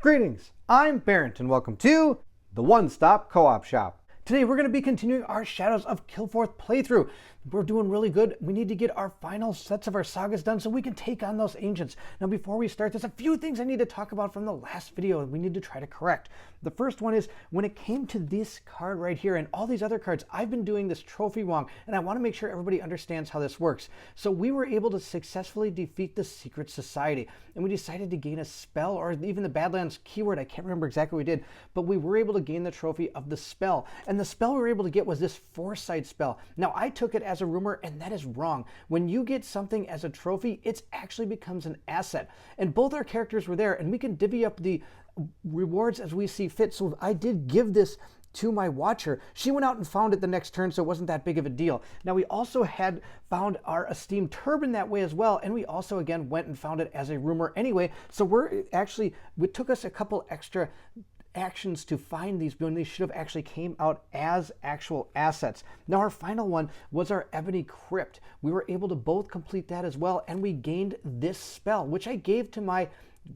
Greetings, I'm Bairnt and welcome to the One Stop Co-op Shop. Today we're going to be continuing our Shadows of Kilforth playthrough. We're doing really good. We need to get our final sets of our sagas done so we can take on those ancients. Now before we start, there's a few things I need to talk about from the last video and we need to try to correct. The first one is when it came to this card right here and all these other cards, I've been doing this trophy wrong and I want to make sure everybody understands how this works. So we were able to successfully defeat the Secret Society and we decided to gain a spell or even the Badlands keyword. I can't remember exactly what we did, but we were able to gain the trophy of the spell. And the spell we were able to get was this foresight spell. Now I took it as a rumor and that is wrong. When you get something as a trophy, it actually becomes an asset. And both our characters were there and we can divvy up the rewards as we see fit. So I did give this to my watcher. She went out and found it the next turn, so it wasn't that big of a deal. Now we also had found our esteemed turban that way as well, and we also again went and found it as a rumor anyway. So it took us a couple extra actions to find these, but these should have actually came out as actual assets. Now our final one was our Ebony Crypt. We were able to both complete that as well, and we gained this spell, which I gave to my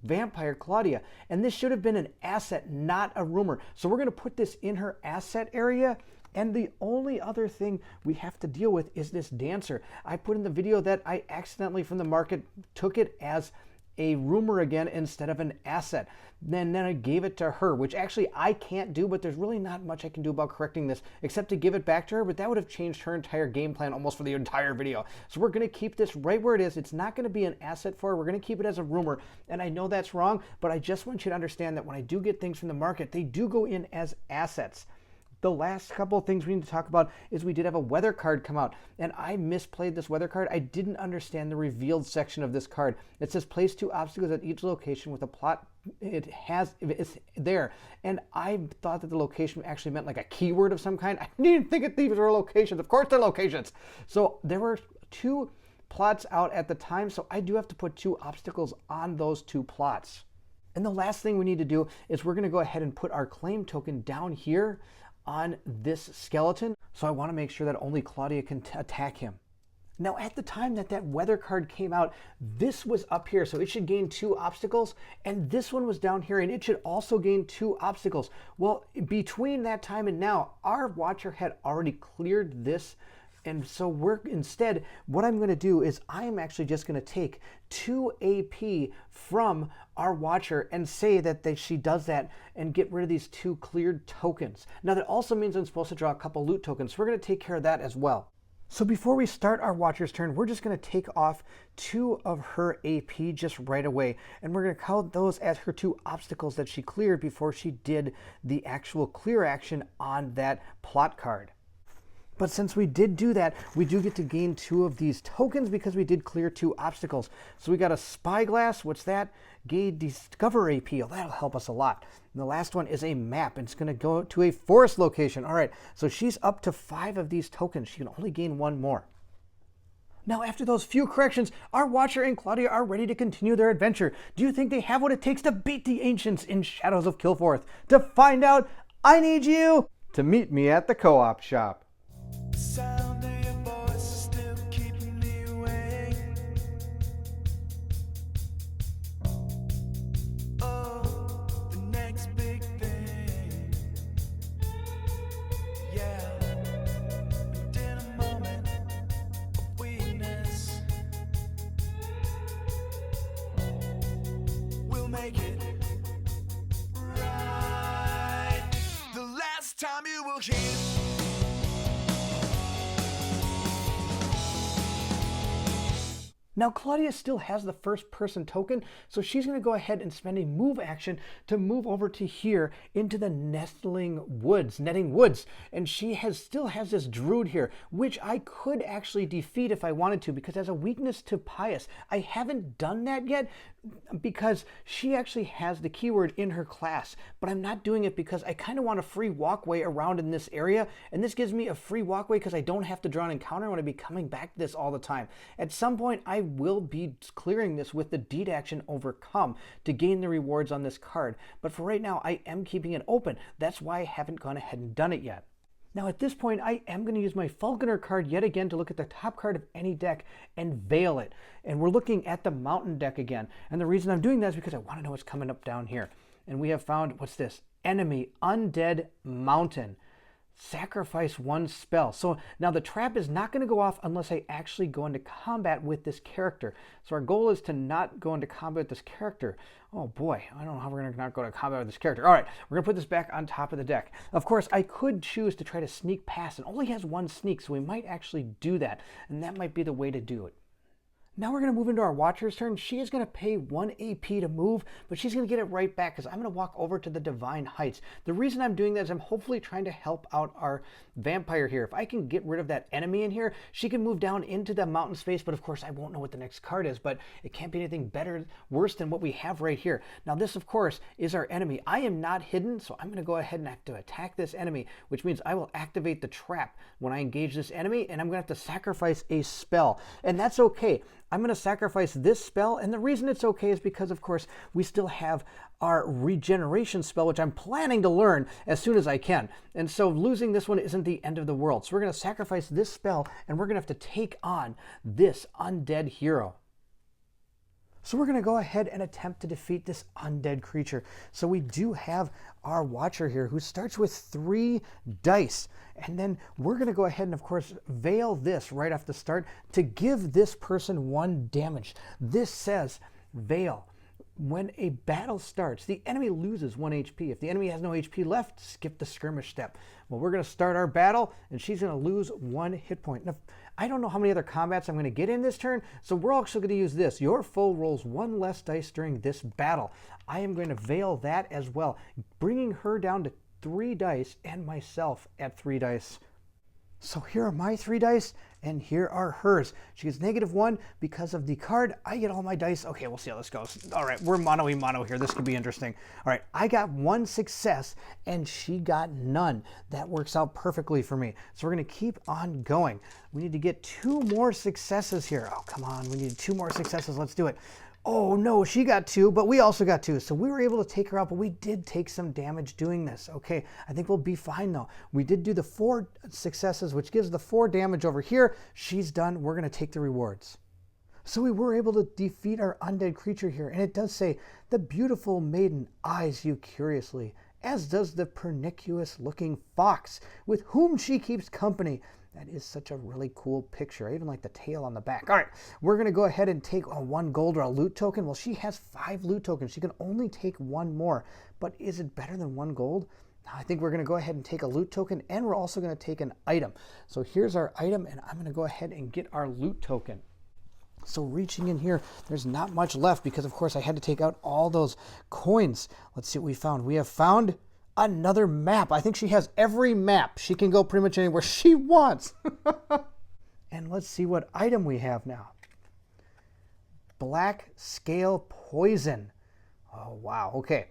vampire Claudia, and this should have been an asset, not a rumor. So we're going to put this in her asset area. And the only other thing we have to deal with is this dancer. I put in the video that I accidentally from the market took it as a rumor again instead of an asset. Then I gave it to her, which actually I can't do, but there's really not much I can do about correcting this except to give it back to her, but that would have changed her entire game plan almost for the entire video. So we're going to keep this right where it is. It's not going to be an asset for her. We're going to keep it as a rumor, and I know that's wrong, but I just want you to understand that when I do get things from the market, they do go in as assets. The last couple of things we need to talk about is we did have a weather card come out, and I misplayed this weather card. I didn't understand the revealed section of this card. It says place 2 obstacles at each location with a plot. It's there, and I thought that the location actually meant like a keyword of some kind. I didn't think that these were locations. Of course they're locations. So there were 2 plots out at the time, so I do have to put 2 obstacles on those 2 plots. And the last thing we need to do is we're going to go ahead and put our claim token down here on this skeleton. So I want to make sure that only Claudia can attack him. Now at the time that weather card came out, this was up here, so it should gain 2 obstacles, and this one was down here and it should also gain 2 obstacles. Well, between that time and now, our watcher had already cleared this, and so what I'm going to do is I am actually just going to take 2 AP from our watcher and say that she does that and get rid of these 2 cleared tokens. Now that also means I'm supposed to draw a couple loot tokens, so we're going to take care of that as well. So before we start our watcher's turn, we're just going to take off 2 of her AP just right away, and we're going to count those as her 2 obstacles that she cleared before she did the actual clear action on that plot card. But since we did do that, we do get to gain 2 of these tokens because we did clear 2 obstacles. So we got a spyglass. What's that? Gain discover AP. Oh, that'll help us a lot. And the last one is a map. And it's going to go to a forest location. All right, so she's up to 5 of these tokens. She can only gain 1 more. Now, after those few corrections, our watcher and Claudia are ready to continue their adventure. Do you think they have what it takes to beat the ancients in Shadows of Kilforth? To find out, I need you to meet me at the co-op shop. The sound of your voice is still keeping me awake. Oh, the next big thing. Yeah, and in a moment of weakness, we'll make it right. The last time you will hear. Now Claudia still has the first person token, so she's going to go ahead and spend a move action to move over to here into the netting woods, and she still has this druid here, which I could actually defeat if I wanted to, because as a weakness to pious, I haven't done that yet because she actually has the keyword in her class, but I'm not doing it because I kind of want a free walkway around in this area, and this gives me a free walkway because I don't have to draw an encounter. I want to be coming back to this all the time. At some point, I will be clearing this with the deed action overcome to gain the rewards on this card, but for right now, I am keeping it open. That's why I haven't gone ahead and done it yet. Now at this point, I am going to use my Falconer card yet again to look at the top card of any deck and veil it. And we're looking at the Mountain deck again. And the reason I'm doing that is because I want to know what's coming up down here. And we have found, what's this? Enemy Undead Mountain. Sacrifice 1 spell. So now the trap is not going to go off unless I actually go into combat with this character. So our goal is to not go into combat with this character. Oh boy, I don't know how we're going to not go to combat with this character. All right, we're going to put this back on top of the deck. Of course, I could choose to try to sneak past. It only has 1 sneak, so we might actually do that. And that might be the way to do it. Now we're going to move into our Watcher's turn. She is going to pay 1 AP to move, but she's going to get it right back because I'm going to walk over to the Divine Heights. The reason I'm doing that is I'm hopefully trying to help out our vampire here. If I can get rid of that enemy in here, she can move down into the mountain space, but of course I won't know what the next card is, but it can't be anything worse than what we have right here. Now this, of course, is our enemy. I am not hidden, so I'm going to go ahead and have to attack this enemy, which means I will activate the trap when I engage this enemy, and I'm going to have to sacrifice a spell, and that's okay. I'm going to sacrifice this spell, and the reason it's okay is because, of course, we still have our regeneration spell, which I'm planning to learn as soon as I can. And so losing this one isn't the end of the world. So we're going to sacrifice this spell, and we're going to have to take on this undead hero. So we're going to go ahead and attempt to defeat this undead creature. So we do have our Watcher here who starts with 3 dice. And then we're going to go ahead and, of course, veil this right off the start to give this person 1 damage. This says veil. When a battle starts, the enemy loses 1 HP. If the enemy has no HP left, skip the skirmish step. Well, we're going to start our battle, and she's going to lose 1 hit point. Now, I don't know how many other combats I'm going to get in this turn, so we're also going to use this. Your foe rolls 1 less dice during this battle. I am going to veil that as well, bringing her down to 3 dice and myself at 3 dice. So here are my 3 dice, and here are hers. She gets -1 because of the card. I get all my dice. Okay, we'll see how this goes. All right, we're mono here. This could be interesting. All right, I got 1 success, and she got none. That works out perfectly for me. So we're going to keep on going. We need to get 2 more successes here. Oh, come on. We need 2 more successes. Let's do it. Oh no, she got 2, but we also got 2. So we were able to take her out, but we did take some damage doing this. Okay, I think we'll be fine though. We did do the 4 successes, which gives the 4 damage over here. She's done. We're going to take the rewards. So we were able to defeat our undead creature here. And it does say, the beautiful maiden eyes you curiously, as does the pernicious looking fox, with whom she keeps company. That is such a really cool picture. I even like the tail on the back. All right, we're going to go ahead and take a 1 gold or a loot token. Well, she has 5 loot tokens. She can only take 1 more. But is it better than 1 gold? I think we're going to go ahead and take a loot token, and we're also going to take an item. So here's our item, and I'm going to go ahead and get our loot token. So reaching in here, there's not much left because, of course, I had to take out all those coins. Let's see what we found. We have found another map. I think she has every map. She can go pretty much anywhere she wants. And let's see what item we have now. Black Scale Poison. Oh, wow. Okay.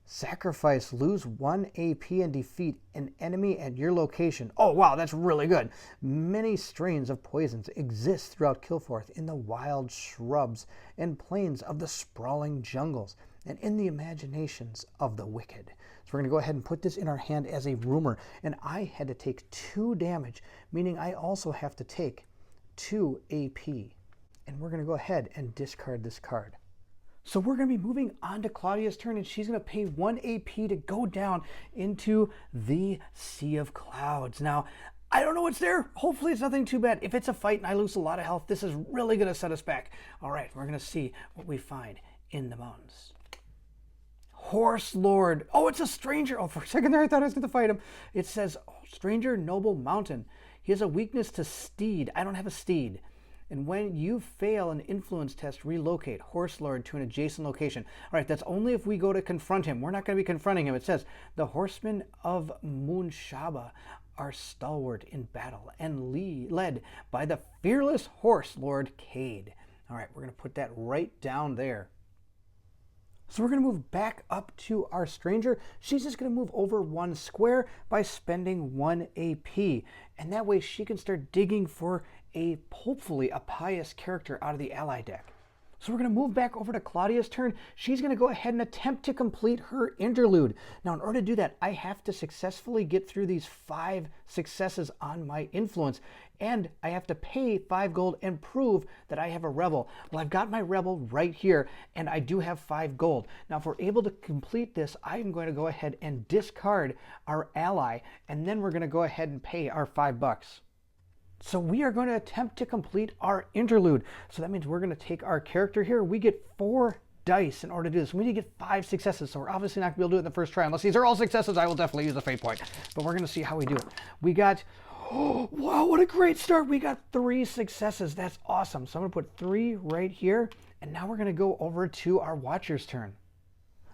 Sacrifice, lose 1 AP and defeat an enemy at your location. Oh, wow, that's really good. Many strains of poisons exist throughout Kilforth in the wild shrubs and plains of the sprawling jungles and in the imaginations of the wicked. So we're going to go ahead and put this in our hand as a rumor. And I had to take 2 damage, meaning I also have to take 2 AP. And we're going to go ahead and discard this card. So we're going to be moving on to Claudia's turn, and she's going to pay 1 AP to go down into the Sea of Clouds. Now, I don't know what's there. Hopefully it's nothing too bad. If it's a fight and I lose a lot of health, this is really going to set us back. All right, we're going to see what we find in the mountains. Horse Lord. Oh, it's a stranger. Oh, for a second there, I thought I was going to fight him. It says, oh, Stranger Noble Mountain. He has a weakness to steed. I don't have a steed. And when you fail an influence test, relocate Horse Lord to an adjacent location. All right, that's only if we go to confront him. We're not going to be confronting him. It says, the horsemen of Moonshaba are stalwart in battle and led by the fearless Horse Lord Cade. All right, we're going to put that right down there. So we're going to move back up to our stranger. She's just going to move over 1 square by spending 1 AP. And that way she can start digging for hopefully a pious character out of the ally deck. So we're going to move back over to Claudia's turn. She's going to go ahead and attempt to complete her interlude. Now, in order to do that, I have to successfully get through these 5 successes on my influence, and I have to pay 5 gold and prove that I have a rebel. Well, I've got my rebel right here, and I do have 5 gold. Now, if we're able to complete this, I'm going to go ahead and discard our ally, and then we're going to go ahead and pay our $5. So we are going to attempt to complete our interlude. So that means we're going to take our character here. We get 4 dice in order to do this. We need to get 5 successes. So we're obviously not going to be able to do it in the first try. Unless these are all successes, I will definitely use a fate point. But we're going to see how we do it. We got, oh, wow, what a great start. We got 3 successes. That's awesome. So I'm going to put 3 right here. And now we're going to go over to our Watcher's turn.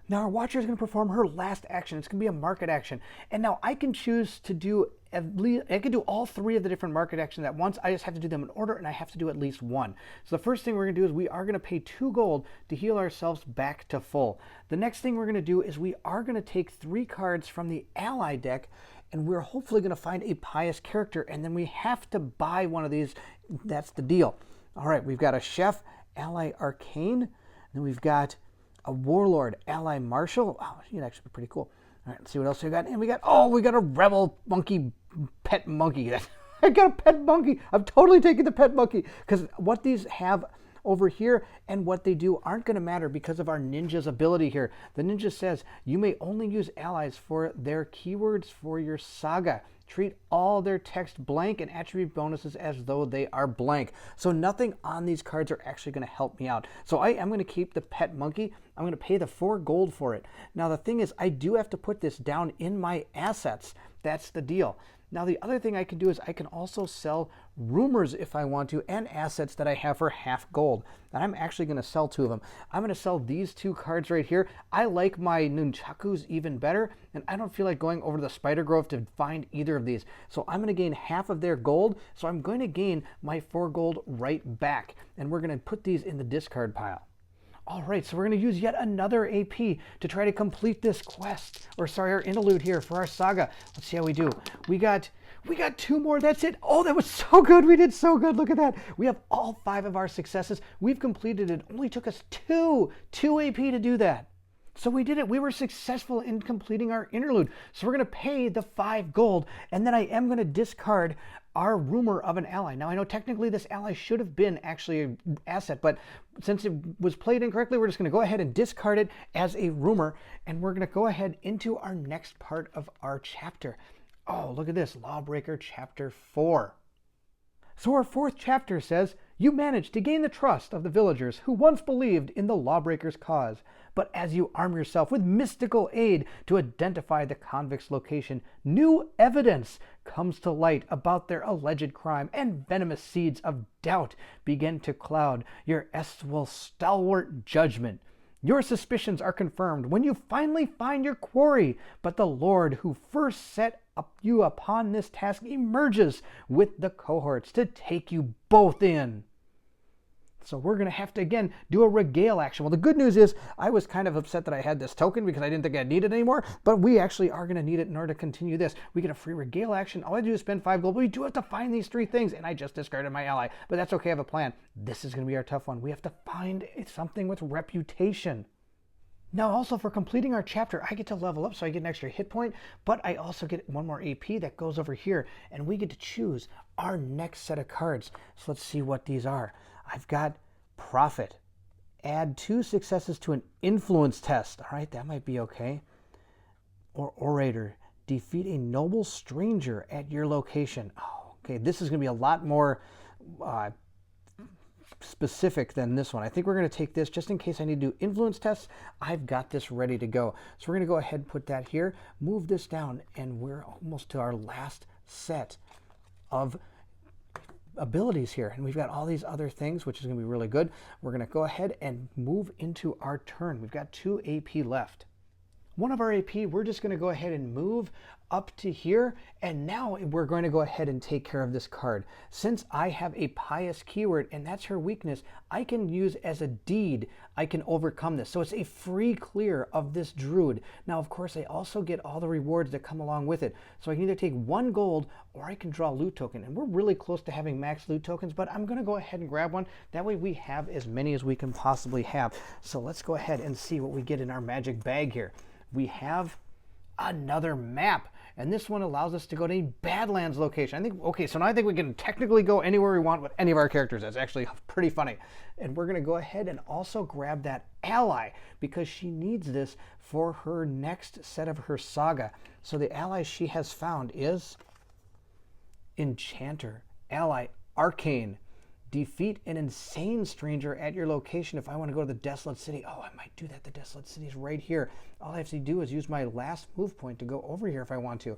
Now our Watcher is going to perform her last action. It's going to be a market action. And now I can choose to do at least, I can do all 3 of the different market actions at once. I just have to do them in order, and I have to do at least 1. So the first thing we're going to do is we are going to pay 2 gold to heal ourselves back to full. The next thing we're going to do is we are going to take 3 cards from the ally deck, and we're hopefully going to find a pious character, and then we have to buy one of these. That's the deal. All right, we've got a chef, ally arcane, and then we've got a warlord, ally marshal. Wow, she'd actually be pretty cool. All right, let's see what else we got. And we got a rebel monkey, pet monkey. I got a pet monkey. I'm totally taking the pet monkey because what these have over here and what they do aren't going to matter because of our ninja's ability here. The ninja says you may only use allies for their keywords for your saga. Treat all their text blank and attribute bonuses as though they are blank. So nothing on these cards are actually going to help me out. So I am going to keep the pet monkey. I'm going to pay the 4 gold for it. Now the thing is, I do have to put this down in my assets. That's the deal. Now the other thing I can do is I can also sell rumors if I want to, and assets that I have for half gold. And I'm actually going to sell 2 of them. I'm going to sell these 2 cards right here. I like my nunchakus even better, and I don't feel like going over to the Spider Grove to find either of these. So I'm going to gain half of their gold, so I'm going to gain my 4 gold right back. And we're going to put these in the discard pile. All right, so we're going to use yet another AP to try to complete this quest, or sorry, our interlude here for our saga. Let's see how we do. We got 2 more. That's it. Oh, that was so good. We did so good. Look at that. We have all 5 of our successes. We've completed it. It only took us 2 AP to do that. So we did it. We were successful in completing our interlude. So we're going to pay the 5 gold, and then I am going to discard our rumor of an ally. Now I know technically this ally should have been actually an asset, but since it was played incorrectly, we're just going to go ahead and discard it as a rumor, and we're going to go ahead into our next part of our chapter. Oh, look at this, Lawbreaker Chapter 4. So our 4th chapter says, you managed to gain the trust of the villagers who once believed in the Lawbreakers' cause. But as you arm yourself with mystical aid to identify the convict's location, new evidence comes to light about their alleged crime, and venomous seeds of doubt begin to cloud your erstwhile stalwart judgment. Your suspicions are confirmed when you finally find your quarry, but the Lord who first set you upon this task emerges with the cohorts to take you both in. So we're going to have to, again, do a regale action. Well, the good news is I was kind of upset that I had this token because I didn't think I'd need it anymore, but we actually are going to need it in order to continue this. We get a free regale action. All I do is spend 5 gold, but we do have to find these 3 things, and I just discarded my ally. But that's okay, I have a plan. This is going to be our tough one. We have to find something with reputation. Now, also for completing our chapter, I get to level up, so I get an extra hit point, but I also get 1 more AP that goes over here, and we get to choose our next set of cards. So let's see what these are. I've got Prophet. Add 2 successes to an influence test. All right, that might be okay. Or Orator. Defeat a noble stranger at your location. Oh, okay, this is going to be a lot more specific than this one. I think we're going to take this just in case I need to do influence tests. I've got this ready to go. So we're going to go ahead and put that here, move this down, and we're almost to our last set of abilities here, and we've got all these other things, which is going to be really good. We're going to go ahead and move into our turn. We've got 2 AP left. One of our AP, we're just going to go ahead and move up to here, and now we're going to go ahead and take care of this card. Since I have a pious keyword, and that's her weakness, I can use as a deed, I can overcome this. So it's a free clear of this druid. Now, of course, I also get all the rewards that come along with it. So I can either take 1 gold, or I can draw a loot token. And we're really close to having max loot tokens, but I'm going to go ahead and grab one. That way we have as many as we can possibly have. So let's go ahead and see what we get in our magic bag here. We have another map, and this one allows us to go to a Badlands location. I think, okay, so now I think we can technically go anywhere we want with any of our characters. That's actually pretty funny. And we're going to go ahead and also grab that ally, because she needs this for her next set of her saga. So the ally she has found is Enchanter, ally Arcane. Defeat an insane stranger at your location. If I want to go to the Desolate City, oh, I might do that. The Desolate City is right here. All I have to do is use my last move point to go over here if I want to.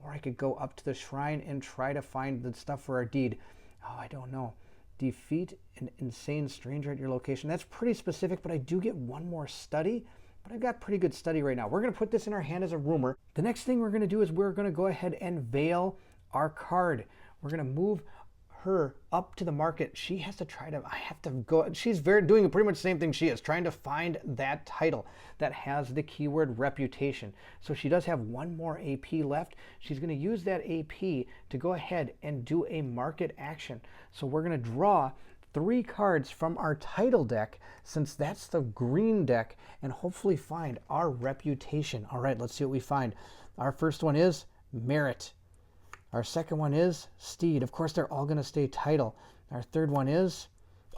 Or I could go up to the shrine and try to find the stuff for our deed. Oh, I don't know. Defeat an insane stranger at your location. That's pretty specific, but I do get 1 more study. But I've got pretty good study right now. We're going to put this in our hand as a rumor. The next thing we're going to do is we're going to go ahead and veil our card. We're going to move her up to the market. She has to try to, I have to go, she's doing pretty much the same thing she is, trying to find that title that has the keyword reputation. So she does have 1 more AP left. She's going to use that AP to go ahead and do a market action. So we're going to draw 3 cards from our title deck, since that's the green deck, and hopefully find our reputation. All right, let's see what we find. Our first one is Merit. Our second one is Steed. Of course, they're all going to stay title. Our third one is,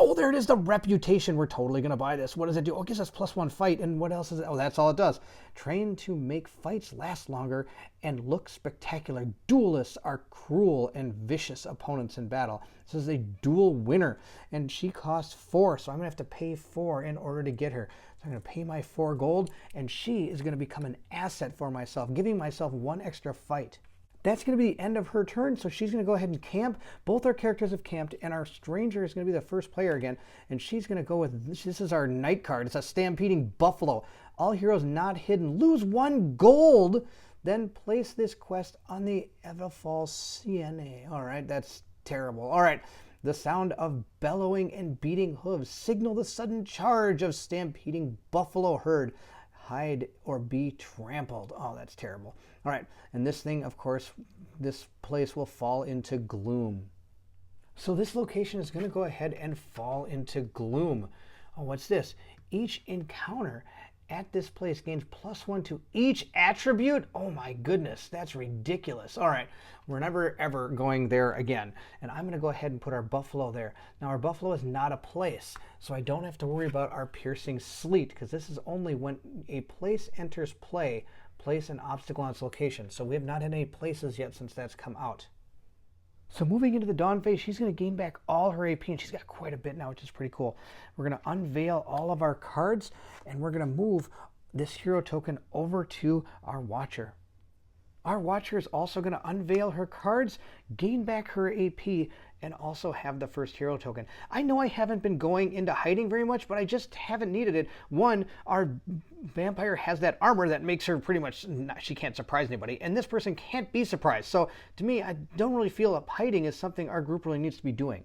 oh, there it is, the reputation. We're totally going to buy this. What does it do? Oh, it gives us +1 fight. And what else is it? Oh, that's all it does. Train to make fights last longer and look spectacular. Duelists are cruel and vicious opponents in battle. This is a duel winner, and she costs 4, so I'm going to have to pay 4 in order to get her. So I'm going to pay my 4 gold, and she is going to become an asset for myself, giving myself 1 extra fight. That's going to be the end of her turn, so she's going to go ahead and camp. Both our characters have camped, and our stranger is going to be the first player again, and she's going to go with, this is our night card. It's a stampeding buffalo. All heroes not hidden lose 1 gold, then place this quest on the Everfall CNA. All right, that's terrible. All right, the sound of bellowing and beating hooves signal the sudden charge of stampeding buffalo herd. Hide or be trampled. Oh, that's terrible. All right, and this thing, of course, this place will fall into Gloom. So this location is going to go ahead and fall into Gloom. Oh, what's this? Each encounter at this place gains +1 to each attribute. Oh my goodness, that's ridiculous. All right, we're never ever going there again. And I'm going to go ahead and put our buffalo there. Now our buffalo is not a place, so I don't have to worry about our piercing sleet, because this is only when a place enters play, place an obstacle on its location. So we have not had any places yet since that's come out. So moving into the Dawn phase, she's going to gain back all her AP, and she's got quite a bit now, which is pretty cool. We're going to unveil all of our cards, and we're going to move this hero token over to our Watcher. Our Watcher is also going to unveil her cards, gain back her AP, and also have the first hero token. I know I haven't been going into hiding very much, but I just haven't needed it. One, our vampire has that armor that makes her pretty much, she can't surprise anybody, and this person can't be surprised. So to me, I don't really feel that hiding is something our group really needs to be doing.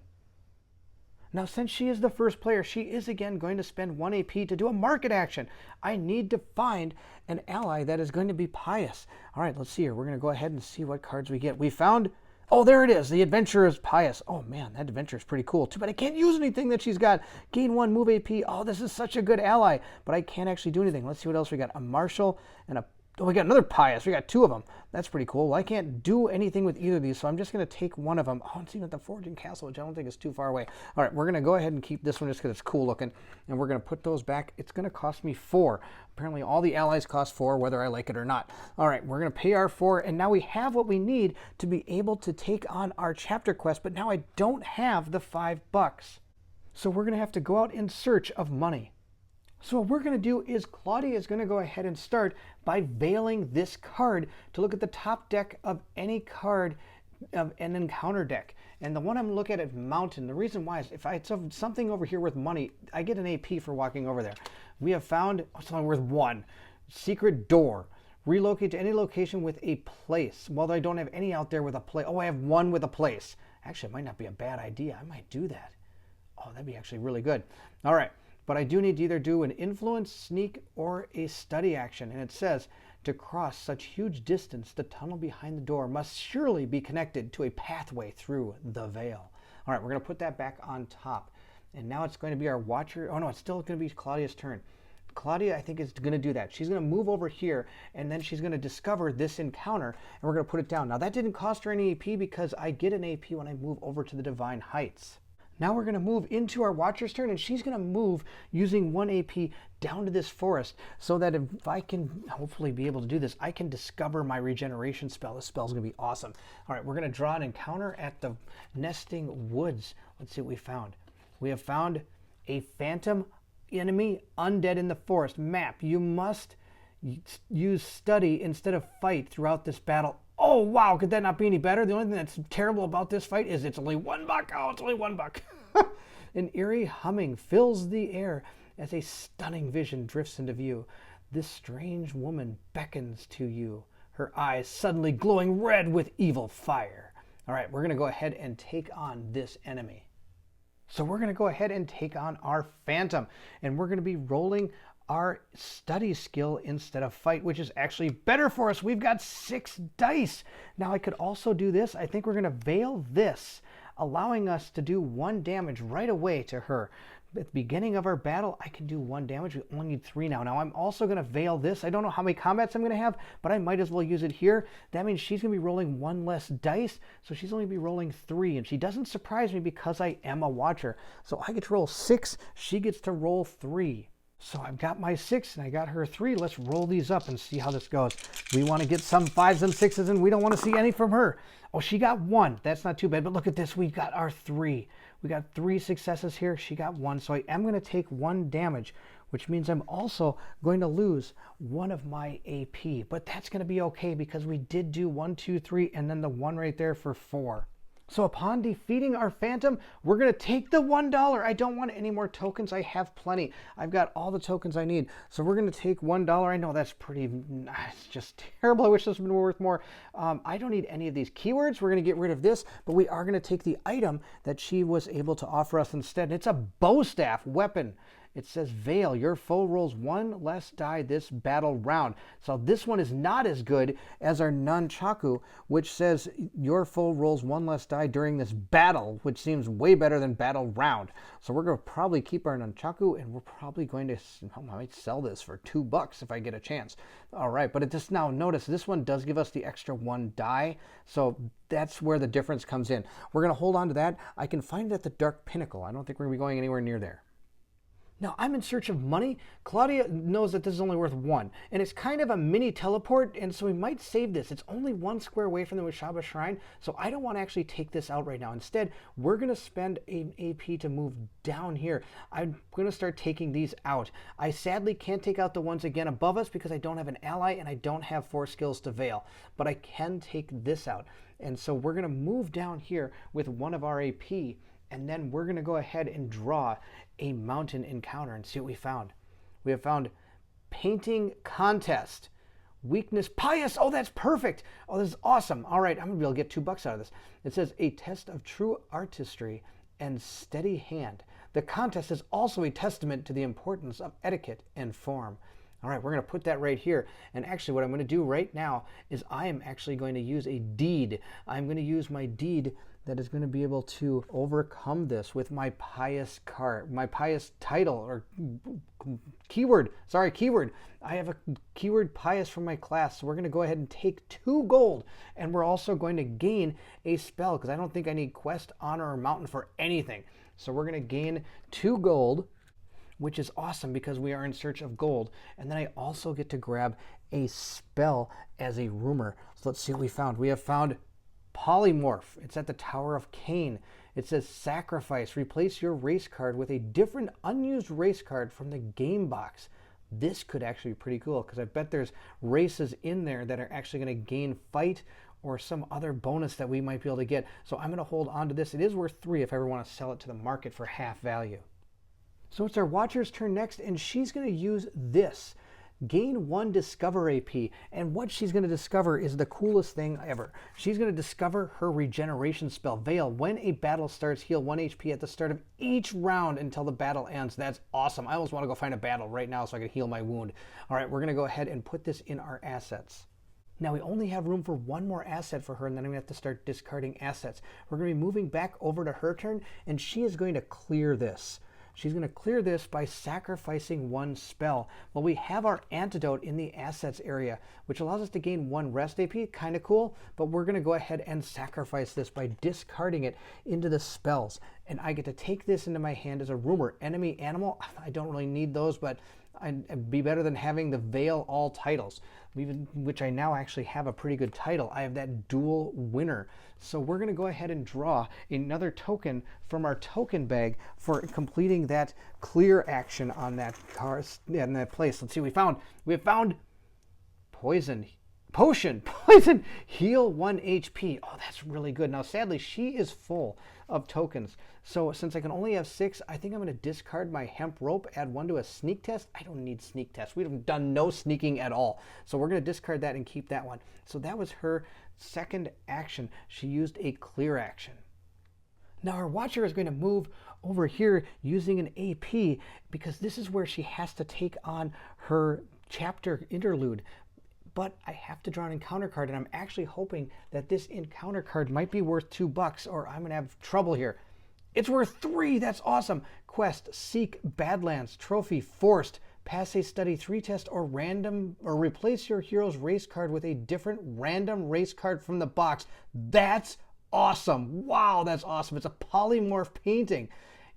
Now, since she is the first player, she is again going to spend 1 AP to do a market action. I need to find an ally that is going to be pious. All right, let's see here. We're going to go ahead and see what cards we get. We found, oh, there it is. The Adventurer is pious. Oh, man, that Adventurer is pretty cool, too. But I can't use anything that she's got. Gain 1, move AP. Oh, this is such a good ally. But I can't actually do anything. Let's see what else we got. A Marshal and a, oh, we got another pious. We got 2 of them. That's pretty cool. Well, I can't do anything with either of these, so I'm just going to take 1 of them. Oh, it's even at the Forging Castle, which I don't think is too far away. All right, we're going to go ahead and keep this one just because it's cool looking, and we're going to put those back. It's going to cost me 4. Apparently, all the allies cost 4, whether I like it or not. All right, we're going to pay our 4, and now we have what we need to be able to take on our chapter quest, but now I don't have the $5. So we're going to have to go out in search of money. So what we're going to do is Claudia is going to go ahead and start by veiling this card to look at the top deck of any card of an encounter deck. And the one I'm looking at is Mountain. The reason why is if I have something over here worth money, I get an AP for walking over there. We have found something worth 1. Secret Door. Relocate to any location with a place. Well, I don't have any out there with a place. Oh, I have one with a place. Actually, it might not be a bad idea. I might do that. Oh, that'd be actually really good. All right, but I do need to either do an influence, sneak, or a study action. And it says, to cross such huge distance, the tunnel behind the door must surely be connected to a pathway through the veil. All right, we're going to put that back on top. And now it's going to be our watcher. Oh, no, it's still going to be Claudia's turn. Claudia, I think, is going to do that. She's going to move over here, and then she's going to discover this encounter, and we're going to put it down. Now, that didn't cost her any AP because I get an AP when I move over to the Divine Heights. Now we're going to move into our Watcher's turn, and she's going to move using 1 AP down to this forest so that if I can hopefully be able to do this, I can discover my regeneration spell. This spell's going to be awesome. All right, we're going to draw an encounter at the Nesting Woods. Let's see what we found. We have found a phantom enemy undead in the forest. Map. You must use study instead of fight throughout this battle. Oh, wow. Could that not be any better? The only thing that's terrible about this fight is it's only $1. Oh, it's only $1. An eerie humming fills the air as a stunning vision drifts into view. This strange woman beckons to you, her eyes suddenly glowing red with evil fire. All right, we're going to go ahead and take on this enemy. So we're going to go ahead and take on our Phantom, and we're going to be rolling our study skill instead of fight, which is actually better for us. We've got 6 dice. Now I could also do this. I think we're going to veil this, allowing us to do 1 damage right away to her. At the beginning of our battle, I can do 1 damage. We only need 3 now. Now I'm also going to veil this. I don't know how many combats I'm going to have, but I might as well use it here. That means she's going to be rolling 1 less dice, so she's only going to be rolling 3, and she doesn't surprise me because I am a Watcher. So I get to roll 6. She gets to roll 3. So I've got my 6 and I got her 3. Let's roll these up and see how this goes. We want to get some 5s and 6s, and we don't want to see any from her. Oh, she got 1. That's not too bad, but look at this. We've got our 3. We got 3 successes here. She got 1. So I am going to take 1 damage, which means I'm also going to lose 1 of my AP. But that's going to be okay because we did do 1, 2, 3, and then the 1 right there for 4. So upon defeating our Phantom, we're going to take the $1. I don't want any more tokens. I have plenty. I've got all the tokens I need. So we're going to take $1. I know that's it's just terrible. I wish this would have been worth more. I don't need any of these keywords. We're going to get rid of this, but we are going to take the item that she was able to offer us instead. It's a bow staff weapon. It says Veil. Your foe rolls 1 less die this battle round. So this one is not as good as our Nunchaku, which says your foe rolls 1 less die during this battle, which seems way better than battle round. So we're going to probably keep our Nunchaku, and we're probably going to, I might sell this for $2 if I get a chance. All right, but it just now notice this one does give us the extra 1 die. So that's where the difference comes in. We're going to hold on to that. I can find it at the Dark Pinnacle. I don't think we're going to be going anywhere near there. Now, I'm in search of money. Claudia knows that this is only worth 1, and it's kind of a mini teleport, and so we might save this. It's only 1 square away from the Wishaba Shrine, so I don't want to actually take this out right now. Instead, we're going to spend an AP to move down here. I'm going to start taking these out. I sadly can't take out the ones again above us because I don't have an ally, and I don't have 4 skills to veil, but I can take this out. And so we're going to move down here with 1 of our AP, and then we're going to go ahead and draw a mountain encounter and see what we found. We have found painting contest, weakness pious. Oh, that's perfect. Oh, this is awesome. All right, I'm going to be able to get $2 out of this. It says a test of true artistry and steady hand. The contest is also a testament to the importance of etiquette and form. All right, we're going to put that right here. And actually what I'm going to do right now is I am actually going to use a deed. I'm going to use my deed that is going to be able to overcome this with my pious card, my pious title, or keyword. Sorry, keyword. I have a keyword pious from my class, so we're going to go ahead and take 2 gold, and we're also going to gain a spell because I don't think I need quest, honor, or mountain for anything. So we're going to gain 2 gold, which is awesome because we are in search of gold. And then I also get to grab a spell as a rumor. So let's see what we found. We have found Polymorph. It's at the Tower of Cain. It says sacrifice. Replace your race card with a different unused race card from the game box. This could actually be pretty cool because I bet there's races in there that are actually going to gain fight or some other bonus that we might be able to get. So I'm going to hold on to this. It is worth 3 if I ever want to sell it to the market for half value. So it's our Watcher's turn next, and she's going to use this gain 1 discover AP. And what she's going to discover is the coolest thing ever. She's going to discover her regeneration spell, Veil. When a battle starts, heal 1 HP at the start of each round until the battle ends. That's awesome. I almost want to go find a battle right now so I can heal my wound. All right, we're going to go ahead and put this in our assets. Now we only have room for 1 more asset for her, and then I'm going to have to start discarding assets. We're going to be moving back over to her turn, and she is going to clear this. She's going to clear this by sacrificing 1 spell. Well, we have our antidote in the assets area, which allows us to gain 1 rest AP. Kind of cool, but we're going to go ahead and sacrifice this by discarding it into the spells. And I get to take this into my hand as a rumor. Enemy animal, I don't really need those, but I'd be better than having the Veil all titles, which I now actually have a pretty good title. I have that dual winner. So we're going to go ahead and draw another token from our token bag for completing that clear action on that card in that place. Let's see, we have found poison. Potion, poison, heal 1 HP. Oh, that's really good. Now, sadly, she is full of tokens. So since I can only have 6, I think I'm going to discard my hemp rope, add 1 to a sneak test. I don't need sneak tests. We've done no sneaking at all. So we're going to discard that and keep that one. So that was her second action. She used a clear action. Now our watcher is going to move over here using an AP because this is where she has to take on her chapter interlude. But I have to draw an encounter card, and I'm actually hoping that this encounter card might be worth $2 or I'm going to have trouble here. It's worth 3. That's awesome. Quest, seek Badlands, trophy, forced, pass a study 3 test, or replace your hero's race card with a different random race card from the box. That's awesome. Wow, that's awesome. It's a polymorph painting.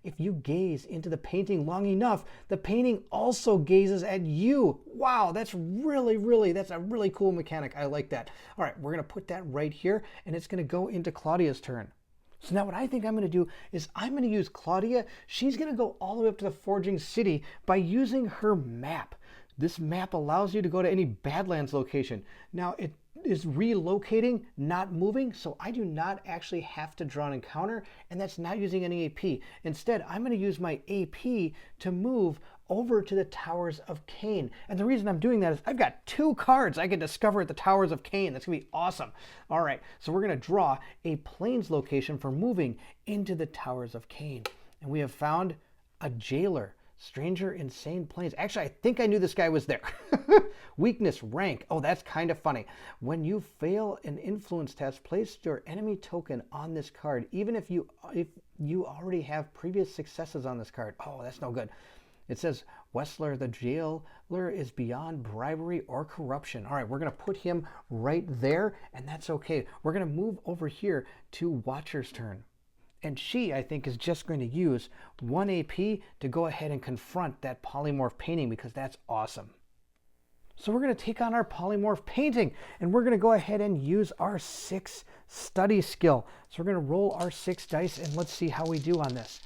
If you gaze into the painting long enough, the painting also gazes at you. Wow, that's a really cool mechanic. I like that. All right, we're going to put that right here, and it's going to go into Claudia's turn. So now what I think I'm going to do is I'm going to use Claudia. She's going to go all the way up to the Forging City by using her map. This map allows you to go to any Badlands location. Now, it is relocating, not moving, so I do not actually have to draw an encounter, and that's not using any AP. Instead, I'm going to use my AP to move over to the Towers of Cain. And the reason I'm doing that is I've got 2 cards I can discover at the Towers of Cain. That's going to be awesome. All right, so we're going to draw a Plains location for moving into the Towers of Cain. And we have found a jailer. Stranger, Insane Plains. Actually, I think I knew this guy was there. Weakness, rank. Oh, that's kind of funny. When you fail an influence test, place your enemy token on this card, even if you already have previous successes on this card. Oh, that's no good. It says, Wessler, the jailer, is beyond bribery or corruption. All right, we're going to put him right there, and that's okay. We're going to move over here to Watcher's turn. And she, I think, is just going to use 1 AP to go ahead and confront that polymorph painting because that's awesome. So we're going to take on our polymorph painting, and we're going to go ahead and use our 6 study skill. So we're going to roll our 6 dice, and let's see how we do on this.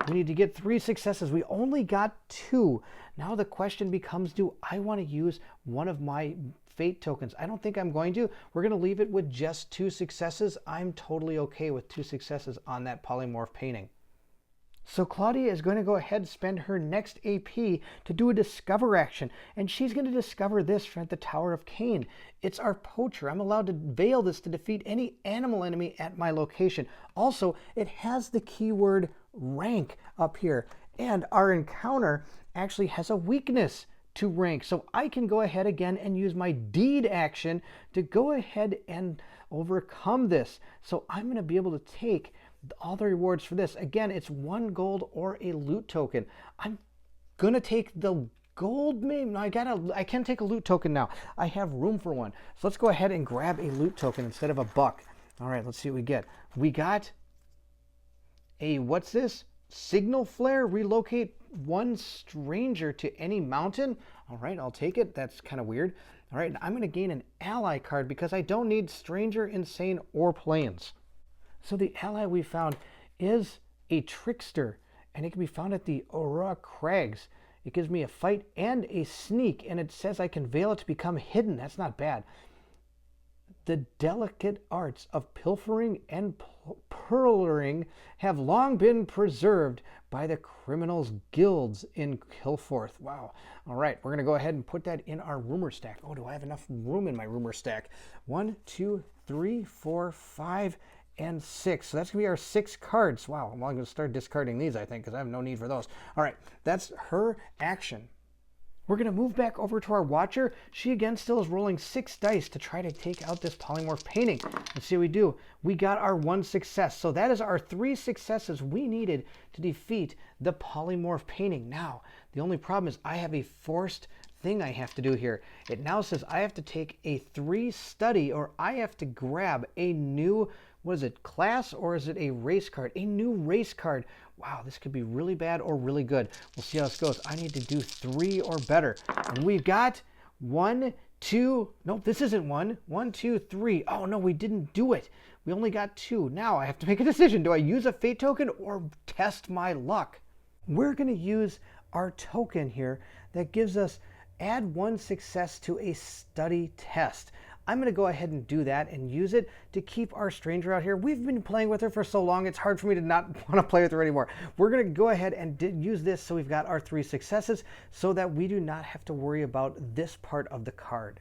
We need to get 3 successes. We only got 2. Now the question becomes, do I want to use one of my fate tokens? I don't think I'm going to. We're going to leave it with just 2 successes. I'm totally okay with 2 successes on that polymorph painting. So Claudia is going to go ahead and spend her next AP to do a discover action, and she's going to discover this from the Tower of Cain. It's our poacher. I'm allowed to veil this to defeat any animal enemy at my location. Also, it has the keyword rank up here, and our encounter actually has a weakness to rank. So I can go ahead again and use my deed action to go ahead and overcome this. So I'm going to be able to take all the rewards for this. Again, it's 1 gold or a loot token. I'm going to take the gold. Maybe I can take a loot token now. I have room for one. So let's go ahead and grab a loot token instead of a buck. All right, let's see what we get. We got a, what's this? Signal flare, relocate 1 stranger to any mountain. All right, I'll take it. That's kind of weird. All right, I'm going to gain an ally card because I don't need stranger, insane, or plains. So the ally we found is a trickster, and it can be found at the Aurora Crags. It gives me a fight and a sneak, and it says I can veil it to become hidden. That's not bad. The delicate arts of pilfering and purloring have long been preserved by the criminals' guilds in Kilforth. Wow. All right, we're going to go ahead and put that in our rumor stack. Oh, do I have enough room in my rumor stack? 1, 2, 3, 4, 5, and 6. So that's going to be our 6 cards. Wow, I'm going to start discarding these, I think, because I have no need for those. All right, that's her action. We're going to move back over to our watcher. She again still is rolling 6 dice to try to take out this polymorph painting. Let's see what we do. We got our 1 success. So that is our 3 successes we needed to defeat the polymorph painting. Now, the only problem is I have a forced thing I have to do here. It now says I have to take a 3 study, or I have to grab a new, what is it, class, or is it a race card? A new race card. Wow, this could be really bad or really good. We'll see how this goes. I need to do 3 or better. And we've got 1, 2, nope, this isn't 1. 1, 2, 3. Oh no, we didn't do it. We only got 2. Now I have to make a decision. Do I use a fate token or test my luck? We're going to use our token here that gives us add 1 success to a study test. I'm going to go ahead and do that and use it to keep our stranger out here. We've been playing with her for so long, it's hard for me to not want to play with her anymore. We're going to go ahead and use this so we've got our 3 successes so that we do not have to worry about this part of the card.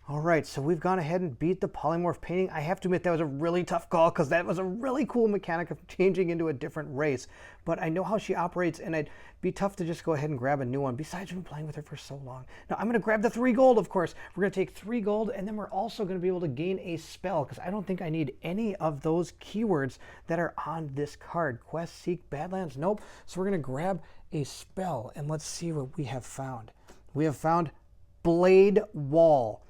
All right, so we've gone ahead and beat the polymorph painting. I have to admit that was a really tough call because that was a really cool mechanic of changing into a different race. But I know how she operates, and it'd be tough to just go ahead and grab a new one. Besides, we've been playing with her for so long. Now, I'm going to grab the 3 gold, of course. We're going to take 3 gold, and then we're also going to be able to gain a spell because I don't think I need any of those keywords that are on this card. Quest, Seek, Badlands, nope. So we're going to grab a spell, and let's see what we have found. We have found Blade Wall.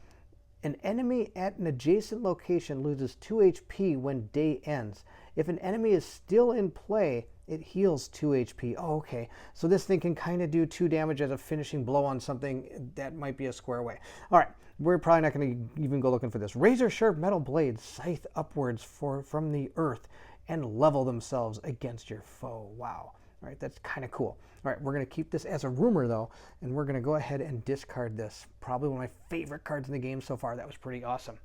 An enemy at an adjacent location loses 2 HP when day ends. If an enemy is still in play, it heals 2 HP. Oh, okay. So this thing can kind of do 2 damage as a finishing blow on something that might be a square away. All right, we're probably not going to even go looking for this. Razor sharp metal blades scythe upwards from the earth and level themselves against your foe. Wow. All right, that's kind of cool. All right, we're going to keep this as a rumor, though, and we're going to go ahead and discard this. Probably one of my favorite cards in the game so far. That was pretty awesome.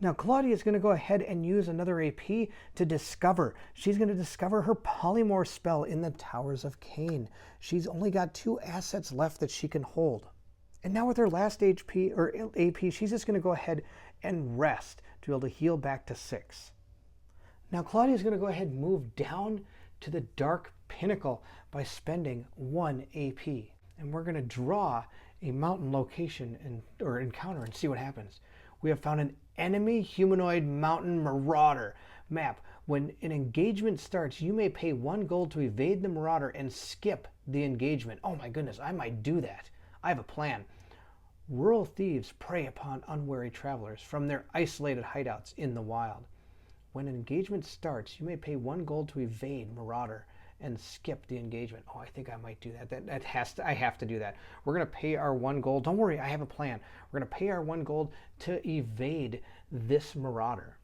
Now, Claudia is going to go ahead and use another AP to discover. She's going to discover her polymorph spell in the Towers of Cain. She's only got 2 assets left that she can hold. And now with her last HP, or AP, she's just going to go ahead and rest to be able to heal back to 6. Now, Claudia is going to go ahead and move down to the Dark Pinnacle by spending 1 AP. And we're going to draw a mountain location or encounter and see what happens. We have found an enemy humanoid mountain marauder map. When an engagement starts, you may pay 1 gold to evade the marauder and skip the engagement. Oh my goodness, I might do that. I have a plan. Rural thieves prey upon unwary travelers from their isolated hideouts in the wild. When an engagement starts, you may pay 1 gold to evade marauder and skip the engagement. Oh, I think I might do that. I have to do that. We're going to pay our 1 gold. Don't worry, I have a plan. We're going to pay our 1 gold to evade this marauder.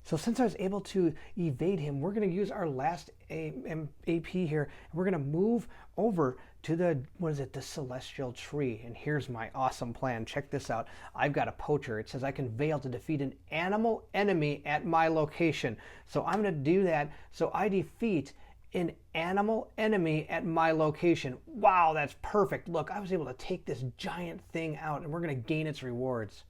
So since I was able to evade him, we're going to use our last AP here. And we're going to move over to the Celestial Tree. And here's my awesome plan. Check this out. I've got a poacher. It says I can veil to defeat an animal enemy at my location. So I'm going to do that. So I defeat an animal enemy at my location. Wow, that's perfect. Look, I was able to take this giant thing out, and we're going to gain its rewards.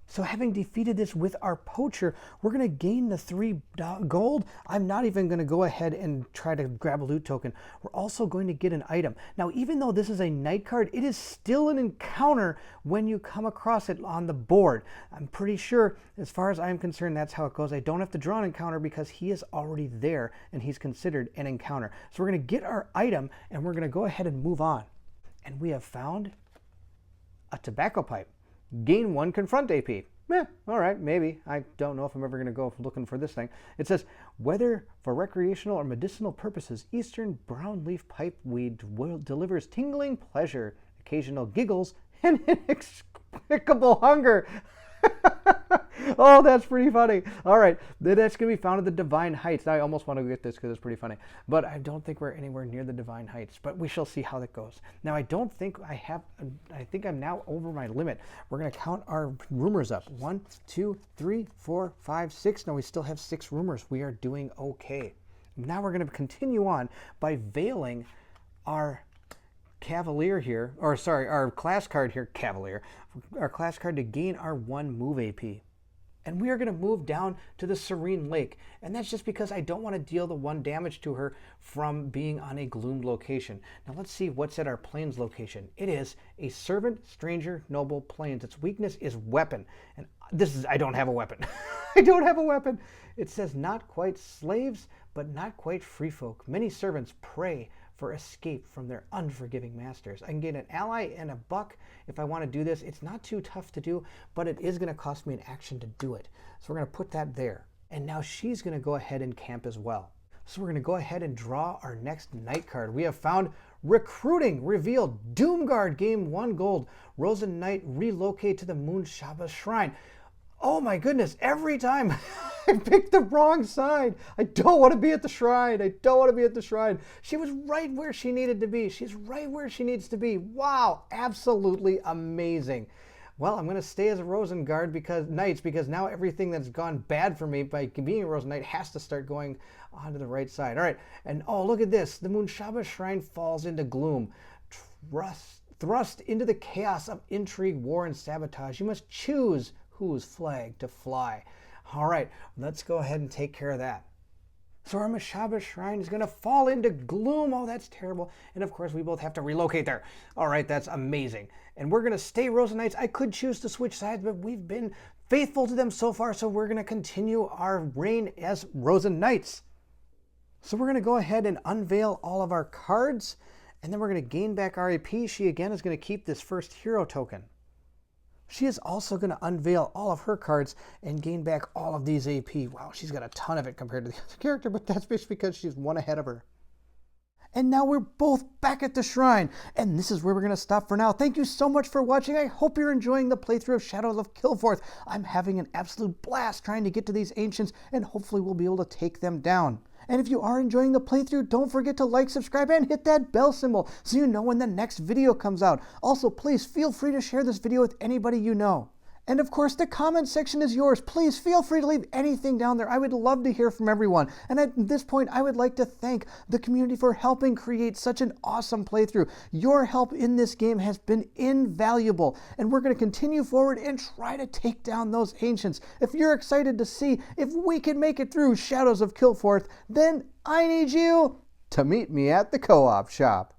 So having defeated this with our poacher, we're going to gain the 3 gold. I'm not even going to go ahead and try to grab a loot token. We're also going to get an item. Now, even though this is a night card, it is still an encounter when you come across it on the board. I'm pretty sure, as far as I'm concerned, that's how it goes. I don't have to draw an encounter because he is already there and he's considered an encounter. So we're going to get our item and we're going to go ahead and move on. And we have found a tobacco pipe. Gain 1 confront AP. All right, maybe. I don't know if I'm ever going to go looking for this thing. It says, whether for recreational or medicinal purposes, Eastern brownleaf pipeweed delivers tingling pleasure, occasional giggles, and inexplicable hunger. Oh, that's pretty funny. All right, that's going to be found at the Divine Heights. Now, I almost want to get this because it's pretty funny, but I don't think we're anywhere near the Divine Heights, but we shall see how that goes. Now, I don't think I think I'm now over my limit. We're going to count our rumors up. 1, 2, 3, 4, 5, 6. No, we still have 6 rumors. We are doing okay. Now we're going to continue on by veiling our Cavalier here, or sorry, our class card here, Cavalier, our class card to gain our 1 move AP. And we are going to move down to the Serene Lake. And that's just because I don't want to deal the 1 damage to her from being on a Gloom location. Now let's see what's at our Plains location. It is a Servant, Stranger, Noble, Plains. Its weakness is Weapon. And I don't have a weapon. I don't have a weapon. It says not quite slaves, but not quite free folk. Many servants pray for escape from their unforgiving masters. I can get an ally and a buck if I want to do this. It's not too tough to do, but it is going to cost me an action to do it. So we're going to put that there. And now she's going to go ahead and camp as well. So we're going to go ahead and draw our next night card. We have found Recruiting revealed. Doomguard gain 1 gold. Rosen Knight relocate to the Moon Shaba Shrine. Oh my goodness, every time I picked the wrong side. I don't want to be at the shrine. I don't want to be at the shrine. She was right where she needed to be. She's right where she needs to be. Wow, absolutely amazing. Well, I'm going to stay as a Rosengard because now everything that's gone bad for me by being a Rosen Knight has to start going onto the right side. All right, and oh, look at this. The Moon Shaba Shrine falls into gloom. Thrust into the chaos of intrigue, war, and sabotage. You must choose whose flag to fly. All right, let's go ahead and take care of that. So our Mashaba Shrine is going to fall into gloom. Oh, that's terrible. And of course, we both have to relocate there. All right, that's amazing. And we're going to stay Rosen Knights. I could choose to switch sides, but we've been faithful to them so far, so we're going to continue our reign as Rosen Knights. So we're going to go ahead and unveil all of our cards, and then we're going to gain back our AP. She, again, is going to keep this first hero token. She is also going to unveil all of her cards and gain back all of these AP. Wow, she's got a ton of it compared to the other character, but that's just because she's 1 ahead of her. And now we're both back at the shrine, and this is where we're going to stop for now. Thank you so much for watching. I hope you're enjoying the playthrough of Shadows of Kilforth. I'm having an absolute blast trying to get to these ancients, and hopefully we'll be able to take them down. And if you are enjoying the playthrough, don't forget to like, subscribe, and hit that bell symbol so you know when the next video comes out. Also, please feel free to share this video with anybody you know. And of course, the comment section is yours. Please feel free to leave anything down there. I would love to hear from everyone. And at this point, I would like to thank the community for helping create such an awesome playthrough. Your help in this game has been invaluable. And we're going to continue forward and try to take down those ancients. If you're excited to see if we can make it through Shadows of Kilforth, then I need you to meet me at the co-op shop.